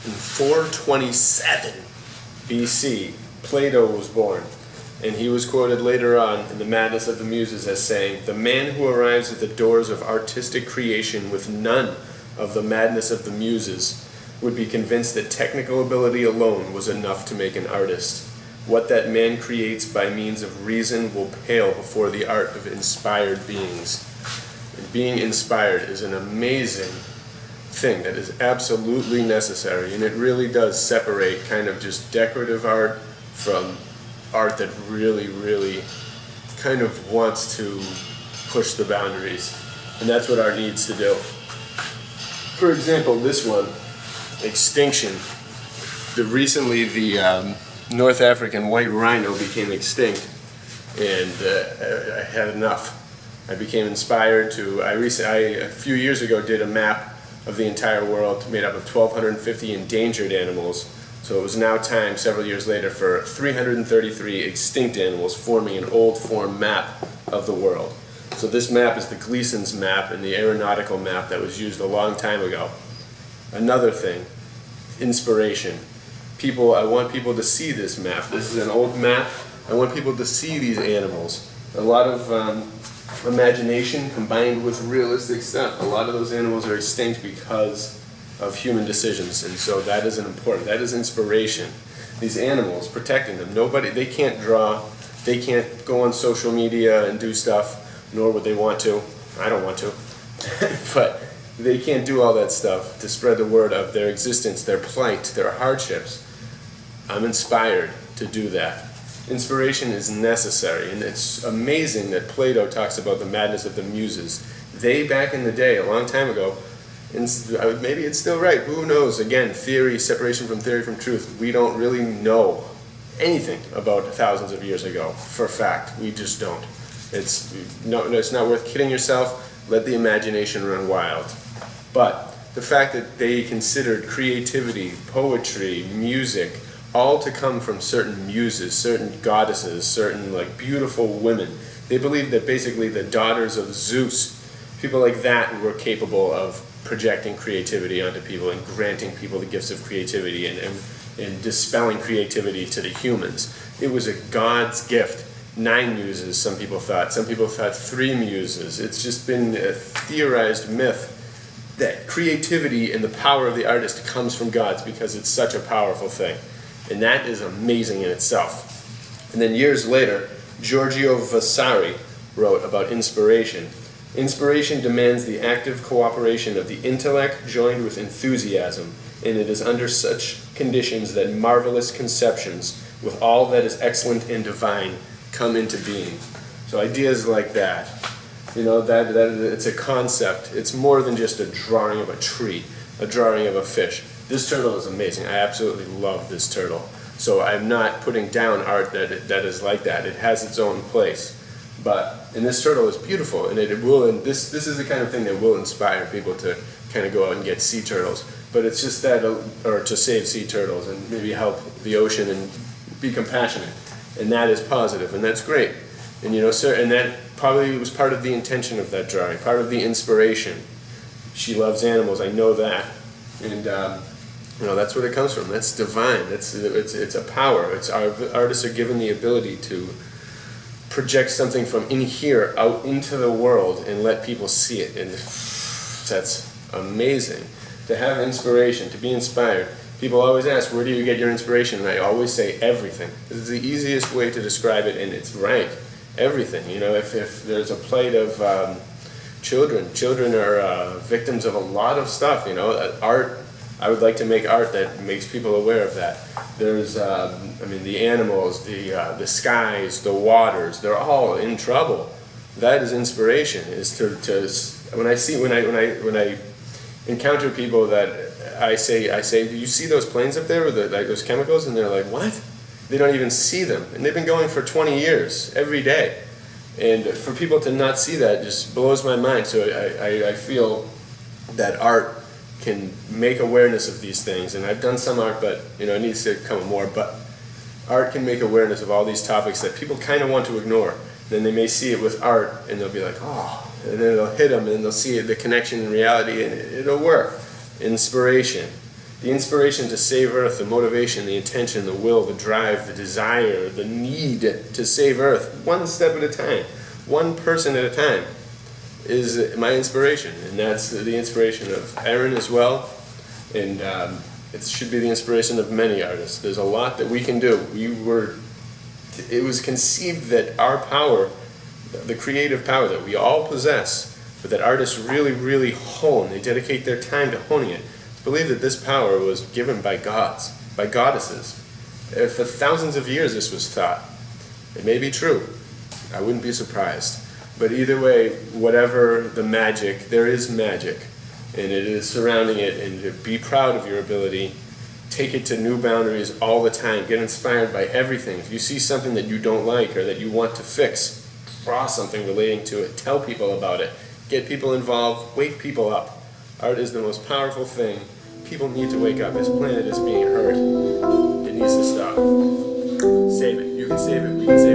In 427 BC, Plato was born, and he was quoted later on in the Madness of the Muses as saying, "The man who arrives at the doors of artistic creation with none of the madness of the Muses would be convinced that technical ability alone was enough to make an artist. What that man creates by means of reason will pale before the art of inspired beings." And being inspired is an amazing thing that is absolutely necessary, and it really does separate kind of just decorative art from art that really, really kind of wants to push the boundaries. And that's what art needs to do. For example, this one, Extinction. Recently the North African white rhino became extinct, and I had enough. I became inspired to, a few years ago did a map of the entire world made up of 1,250 endangered animals. So it was now time, several years later, for 333 extinct animals forming an old form map of the world. So this map is the Gleason's map and the aeronautical map that was used a long time ago. Another thing, inspiration. I want people to see this map. This is an old map. I want people to see these animals. A lot of imagination combined with realistic stuff. A lot of those animals are extinct because of human decisions, and so that is important. That is inspiration. These animals, protecting them. They can't draw, they can't go on social media and do stuff, nor would they want to. I don't want to. But they can't do all that stuff to spread the word of their existence, their plight, their hardships. I'm inspired to do that. Inspiration is necessary, and it's amazing that Plato talks about the madness of the Muses. They, back in the day, a long time ago, and maybe it's still right, who knows, again, theory, separation from theory from truth, we don't really know anything about thousands of years ago, for a fact, we just don't. It's not worth kidding yourself, let the imagination run wild. But the fact that they considered creativity, poetry, music, all to come from certain muses, certain goddesses, certain beautiful women. They believed that basically the daughters of Zeus, people like that, were capable of projecting creativity onto people and granting people the gifts of creativity and dispelling creativity to the humans. It was a god's gift. 9 muses, some people thought. Some people thought 3 muses. It's just been a theorized myth that creativity and the power of the artist comes from gods because it's such a powerful thing. And that is amazing in itself. And then years later, Giorgio Vasari wrote about inspiration. Inspiration demands the active cooperation of the intellect joined with enthusiasm, and it is under such conditions that marvelous conceptions, with all that is excellent and divine, come into being. So ideas like that, that it's a concept. It's more than just a drawing of a tree, a drawing of a fish. This turtle is amazing. I absolutely love this turtle. So I'm not putting down art that is like that. It has its own place. And this turtle is beautiful, and this is the kind of thing that will inspire people to kind of go out and get sea turtles. But it's just that, or to save sea turtles and maybe help the ocean and be compassionate. And that is positive, and that's great. And and that probably was part of the intention of that drawing, part of the inspiration. She loves animals, I know that. And that's where it comes from. That's divine. It's a power. Artists are given the ability to project something from in here out into the world and let people see it. And that's amazing. To have inspiration, to be inspired. People always ask, where do you get your inspiration? And I always say everything. This is the easiest way to describe it, and it's right. Everything. If there's a plight of children are victims of a lot of stuff. Art. I would like to make art that makes people aware of that. There's, the animals, the skies, the waters, they're all in trouble. That is inspiration. Is when I encounter people that I say, do you see those planes up there with those chemicals? And they're like, what? They don't even see them, and they've been going for 20 years every day. And for people to not see that just blows my mind. So I feel that art can make awareness of these things, and I've done some art, but it needs to come more. But art can make awareness of all these topics that people kind of want to ignore. Then they may see it with art, and they'll be like, oh, and then it'll hit them, and they'll see the connection in reality, and it'll work. Inspiration. The inspiration to save Earth, the motivation, the intention, the will, the drive, the desire, the need to save Earth, one step at a time, one person at a time, is my inspiration. And that's the inspiration of Aaron as well. And it should be the inspiration of many artists. There's a lot that we can do. It was conceived that our power, the creative power that we all possess, but that artists really, really hone, they dedicate their time to honing it. I believe that this power was given by gods, by goddesses. For thousands of years this was thought. It may be true. I wouldn't be surprised. But either way, whatever the magic, there is magic. And it is surrounding it, and to be proud of your ability. Take it to new boundaries all the time. Get inspired by everything. If you see something that you don't like or that you want to fix, draw something relating to it. Tell people about it. Get people involved. Wake people up. Art is the most powerful thing. People need to wake up. This planet is being hurt. It needs to stop. Save it. You can save it. We can save it.